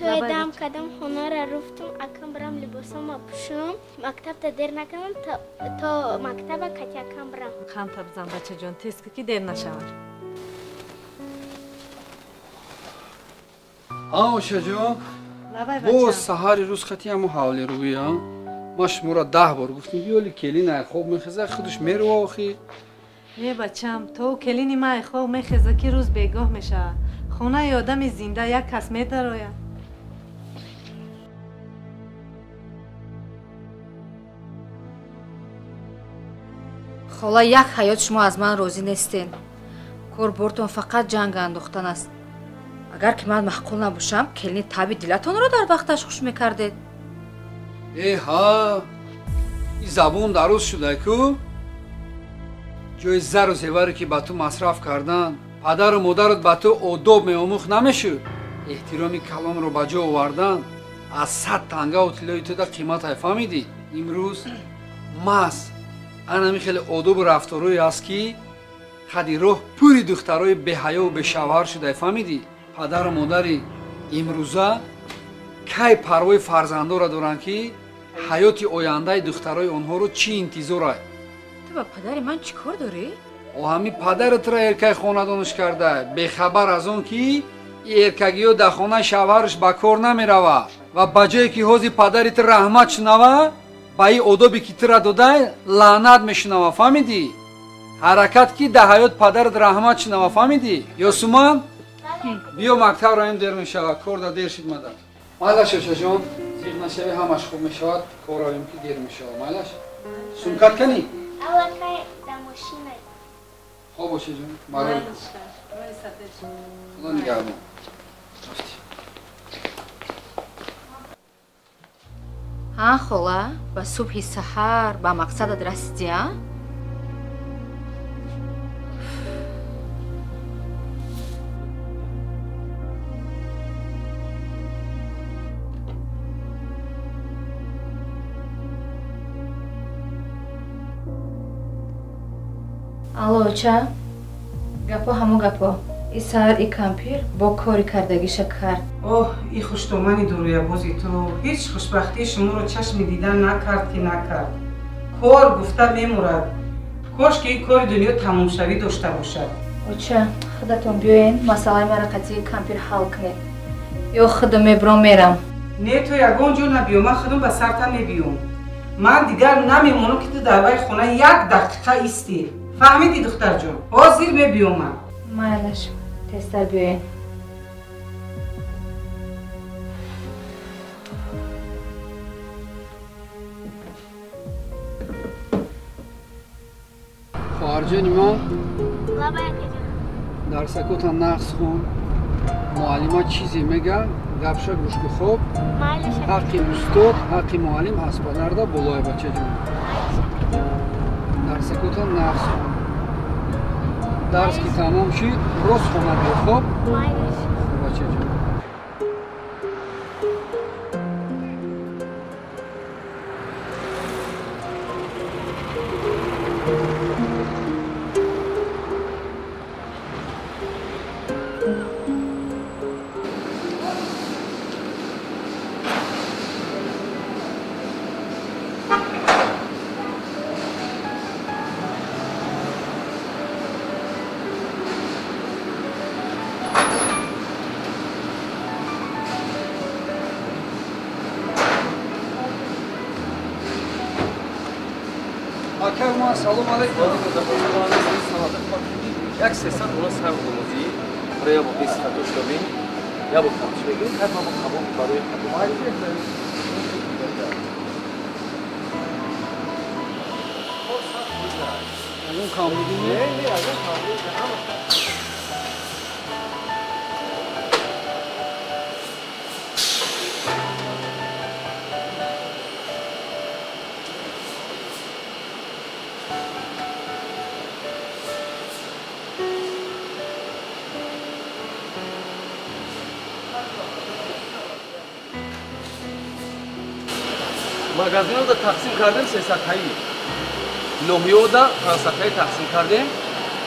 چای دم کردم خونه را رفتم اکم برم لباسم پوشم مکتب تا دیر نکنم تا مکتب کچکم برم خانتا بزن بچه جان تیز که دیر نشود آوشا جان با سهاری روز خطی همو حوالی روی ها ما شما را 10 بار گفتیم بیالی کلی نه خوب میخزه خودش میرو آخی ای بچم تو کلینی ما خوب میخزه که روز بیگاه میشه خونه آدم زنده یک کس میداره خالا یک حیات شما از من راضی نیستین کار بردتون فقط جنگ انداختن است اگر که من معقول نباشم کلینی طبی دلتون رو در وقتش خوش میکردید ها این زبون درست شده که جای زر و زیوری که با تو مصرف کردن پدر و مادرت با تو آداب میآموخت نمیشد احترامی کلام رو به جا آوردن از 100 تنگه و طلای تو قیمت فهمیدی امروز ماست انا خیلی آداب و رفتارهایی است که خدی راه پوری دخترای به حیا و به شوهر شده فهمیدی پدر و مادری امروزه کی پروای فرزندا را دارن که حیات آینده دخترای آنها رو چی انتظاره تو با پدر من چی کار داری؟ او همین پدرت را ارکای خاندانش کرده بخبر از اون که ارکگی ها در خانه شوهرش به کار نمی روه و بجایی که حوزی پدرت رحمت شنوه با این آدابی که تر داده لعنت میشنوه فهمیدی؟ حرکت که در حیات پدرت رحمت شنوه فهمیدی؟ یاسومان بیا مکتب را این دیر میشود کار در دیر شد مدد مالش شوشا جان زیر نشوی همش خوب میشود کار رایم که دیر میشود مالش سمکت کنی؟ اول که در ماشینه خوب باشه جان برای خدا نگهدار ها خالا با صبح سحر با مقصدت رسیدی ها؟ алло ча гапо ҳамо гапо и саҳар и кампир бо кори кардагиша кард оҳ и хуштомани дуруябози ту ҳеҷ хушбахтии шуморо чашми дидан накард ки накард кор гуфта мемурад кошки ин кори дунё тамомшавӣ дошта бошад оча худатон биёен масъалаи мара қатъи кампир ҳал кунед ё худам мебиром мерам не ту ягон ҷо набиё ман худам ба сарта мебиём ман дигар намемонам ки ту дар вай хона як дақиқа истӣ фаҳмидӣ духтарҷон ҳозир мебиём ман майлаш тезтар биёен хоҳарҷони ман بابا یک дарсакота нақс хун муаллима чизе мега гапша гӯш ку хоб ҳаққи устод ҳаққи муаллим ҳаст ба нарда болоя бачаҷон дарсакота нақс хун дарс ки тамом шид рост хона бё хоб бачаҷон акарма салом алейкум як 300 уно сар гумузи барои бо 20 катош добин я бо камч бегирем ҳар ма қабул барои қабул ягон камбудӣ не ягон камбудӣ магазинро тақсим кардем сесатаи ноҳиёда пансатаи тақсим кардем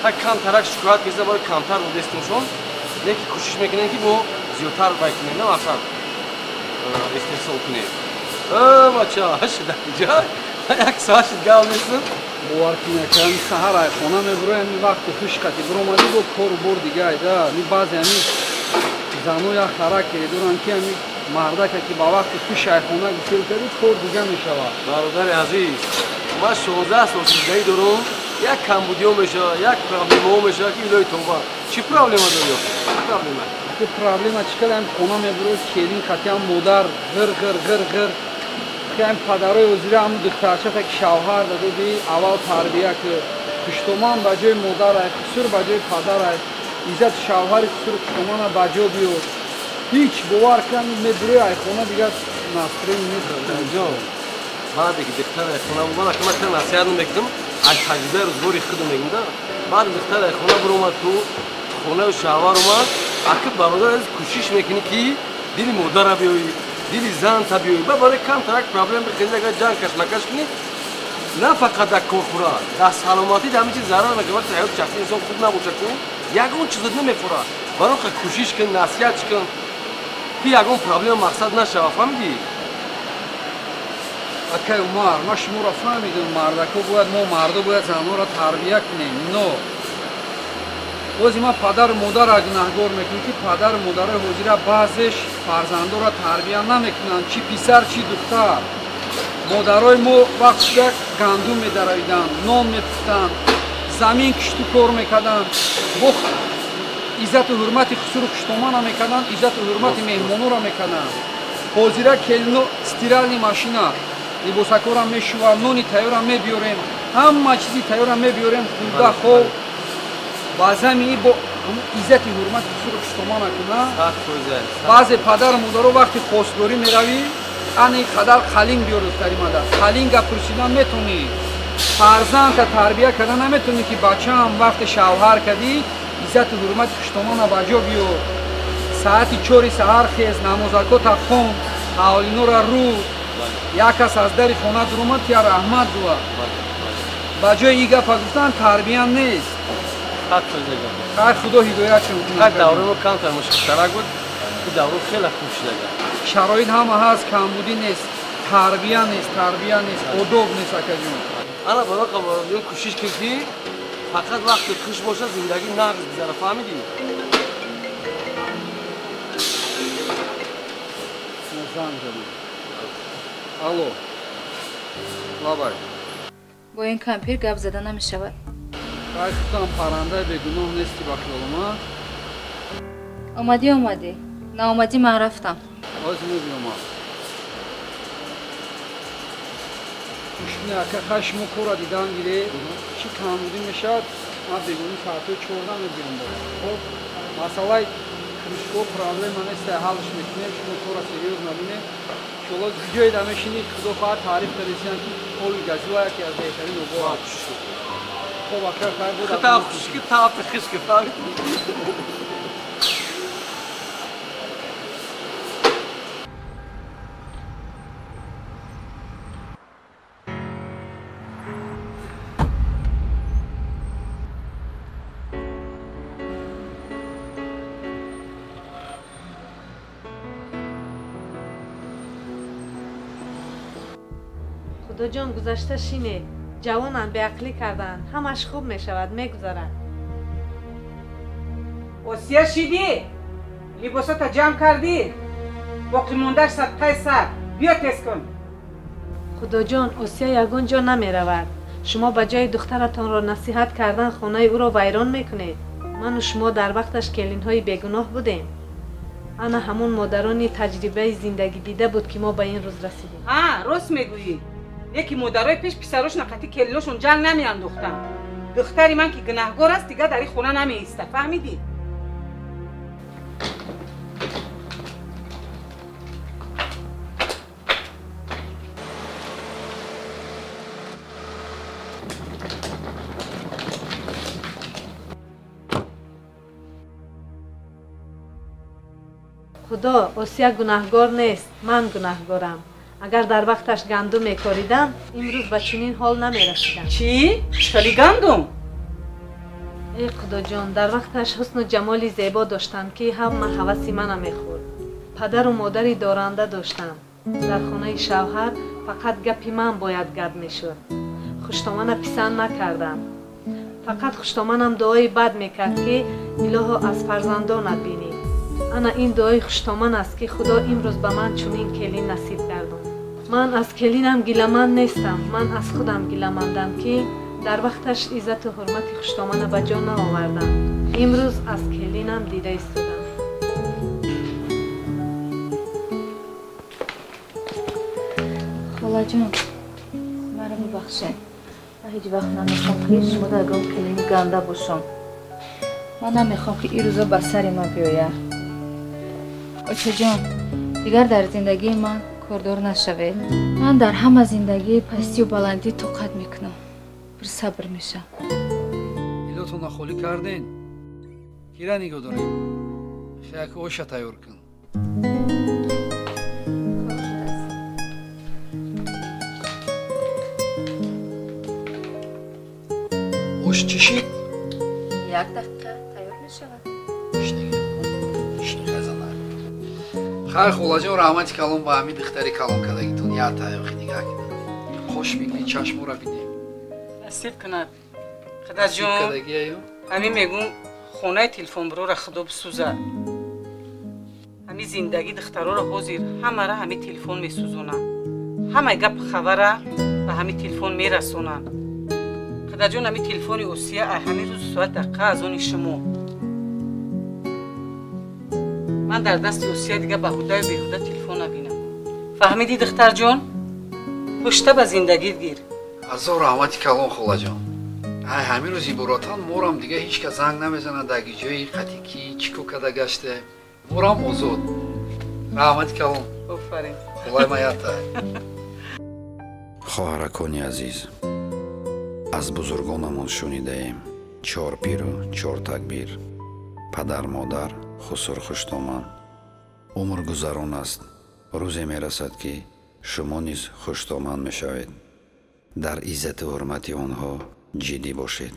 ҳа камтарак шикоят киса бори камтар будестимшон леки кӯшиш мекунем ки мо зиёдтар бай кунем на масалан استحصال کنیم بچه شده اینجا یک ساعت شد گل نیستم باور کی نکنی سحر ای خونه میبرم این وقت خوش کتی برآمدی با کار بر دیگه ایدا می بعضی همین زنو یا خرک دوران که همین مردک که با وقت خوش ای خونه گسیل کردی کار دیگه میشود برادر عزیز ما 16 سال سیزدهی دارم یک کمبودیو میشه یک پرابلمو میشه که ایلوی توبه چی پرابلم داری؟ چی پرابلمه؟ که پرابلم چیکار هم خونه میبرم کلین خطی هم مادر غر غر غر غر که هم پدرای وزیر هم دخترچه که شوهر داده بی اول تربیه که پشتمان بجای مادر ای قصور بجای پدر ای عزت شوهر قصور پشتمان بجا بیو هیچ باور کنم میبری ای خونه دیگه نصرین نیست جان بعد که دختر خونه بودن که من نصیحت نمیکنم از تجربه روزگاری خودم میگم ده بعد دختر خونه برام تو خونه و شوهر اومد اگه برادر از کوشش میکنی که دل مادر را بیایی دل زن تا بیایی برای کم ترک پرابلم بخیلی اگر جان کشمکش کنی نه فقط در کارخونه در سلامتی در همین چیز ضرر نکنه وقتی حیات شخصی انسان خوب نباشه کن یگون چیز نمیخوره برای که کوشش کن نصیحت کن که یگون پرابلم مقصد نشه فهمیدی اکه عمر ما شما را فهمیدیم مردکو باید ما مردا باید زنها را تربیه کنیم نه بازی ما پدر مادر را گناهگار میکنیم که پدر مادر حضور بعضش فرزندا را تربیه نمیکنن چی پسر چی دختر مادرای ما وقت گندم میدرویدن نان میپختن زمین کشتو کار میکردن بخت عزت و حرمت خسور پشتمان را میکردن عزت و حرمت مهمانو را میکردن حاضر کلینو استیرالنی ماشینا لباسکورم میشویم نونی تیارم میبیاریم همه چیزی تیارم میبیاریم خورده خوب با زمینی با عزت حرمت خسور پشتمان کنه بعضی پدر مادر وقتی خواستگاری میروی انی قدر خلینگ بیار دختری مادر خلینگ پرسیدن میتونی فرزند تا تربیه کردن نمیتونی که بچه هم وقت شوهر کردی عزت حرمت پشتمان بجا بیار ساعتی 4 سحر خیز نمازکو تا خون حوالینو را رو یک کس از در خونه درومد که رحمت دوا با جای ای گفت گفتن تربیه نیست خیر خدا هدایت شد خیر دوره ما کم تر مشکل ترک بود این دوره خیلی خوب شده شرایط همه هست کمبودی نیست تربیه نیست ادب نیست اکا جون انا برای قبارون کوشش کردی فقط وقت خوش باشه زندگی نقص بزنه فهمیدی؟ алло лабай با این کمپیر گپ زدن نمیشود خواهی خودم پرنده بگناه نیستی با خیالما اومدی نه اومدی من رفتم آز میبینم کشمی اکه خشم و کورا دیدن گیره چی کمبودی میشد ما بگونی ساعتو 14 میبینم خب مسئله кружков проблема нест ҳалш мекунем шумо кора серьёз набинем иншолло ҷои дамешини худо хоҳад таъриф карисиям ки оби газила яке аз беҳтарин обо хоб ака хайр буд хата хушки таъфи хишки фаҳмид خدا جان گذشته شینه جوانان به عقلی کردن همش خوب می شود میگذرد آسیا شیدی لباسات جمع کردی باقی موندهش صدقه سر بیا تست کن خدا جان آسیا یگان جا نمی رود شما به جای دخترتان را نصیحت کردن خانه او را ویران میکنید من و شما در وقتش کلین های بیگناه بودیم انا همون مادرانی تجربه زندگی دیده بود که ما به این روز رسیدیم راست میگویی یکی مادرای پیش پسراش نقطی کلیناشون جنگ نمیاندوختن دختری من که گناهگار است دیگه در این خونه نمیایسته فهمیدی خدا آسیا گناهگار نیست من گناهگارم اگر در وقتش گندم میکاریدم امروز به چنین حال نمیرسیدم چی؟ خیلی گندم؟ ای خدا جان در وقتش حسن و جمال زیبا داشتم که همه حوثی منم میخورد падару модари доранда доштам. дар хонаи шавҳар фақат гапи ман бояд гап мешуд. хуштомана писанд накардам. фақат хуштоманам дуои бад мекард ки илоҳо аз фарзандонат бинӣ. ана ин дуои хуштоман аст ки худо имрӯз ба ман чунин келин насиб гардон. ман аз келинам гиламанд нестам. ман аз худам гиламандам ки дар вақташ иззату ҳурмати хуштомана ба ҷо наовардам. имрӯз аз келинам дида истодам. خاله جان مرا ببخشید. من هیچ وقت نمیخوام که شما در گام کلینی گنده باشم. من نمیخوام که این روزا به سر ما بیاید. آچه جان دیگر در زندگی من کاردار نشوید. من در همه زندگی پستی و بلندی طاقت میکنم. بر صبر میشم. ایلاتون نخولی کردین؟ کیره نگاه داریم؟ خیلی اوشا تایور کن. اوش چی شید؟ یک دقیقه تایور میشود. شنگ خزانه. خیر خولا جان رحمتی کلام با همین دختری کلام کدگیتون یا تایور خیلی نگاه کنید. خوش میگنید چشمو را بینیم. نصیب کند. خدا جون همین میگم خونه تلفن برو را خدا بسوزه. همین زندگی دخترها را حاضر همه را همین تلفن میسوزونن. همه گپ خبره به همین تلفن میرسونن. خدا جون همین تلفن اوسیه همین روز ساعت دقیقه از اون شما. من در دست اوسیه دیگه بهوده تلفن نبینم. فهمیدی دختر جون؟ پشته به زندگیت گیر. از رحمتی کلام خولا جان. همین روزی براتان مورم دیگه هیچ که زنگ نمیزنه در جای قطیکی چیکو کده گشته. مورم آزاد. رحمتی کلام. آفرین. خدای ما یادت. خواهرکانی عزیز، از بزرگانمون شنیده‌ایم 4 پیر و 4 تکبیر. پدر مادر خسر خوشتومن. عمر گذران است. روزی میرسد که شما نیز خوشتومن میشوید. در عزت و حرمت آنها جدی باشید.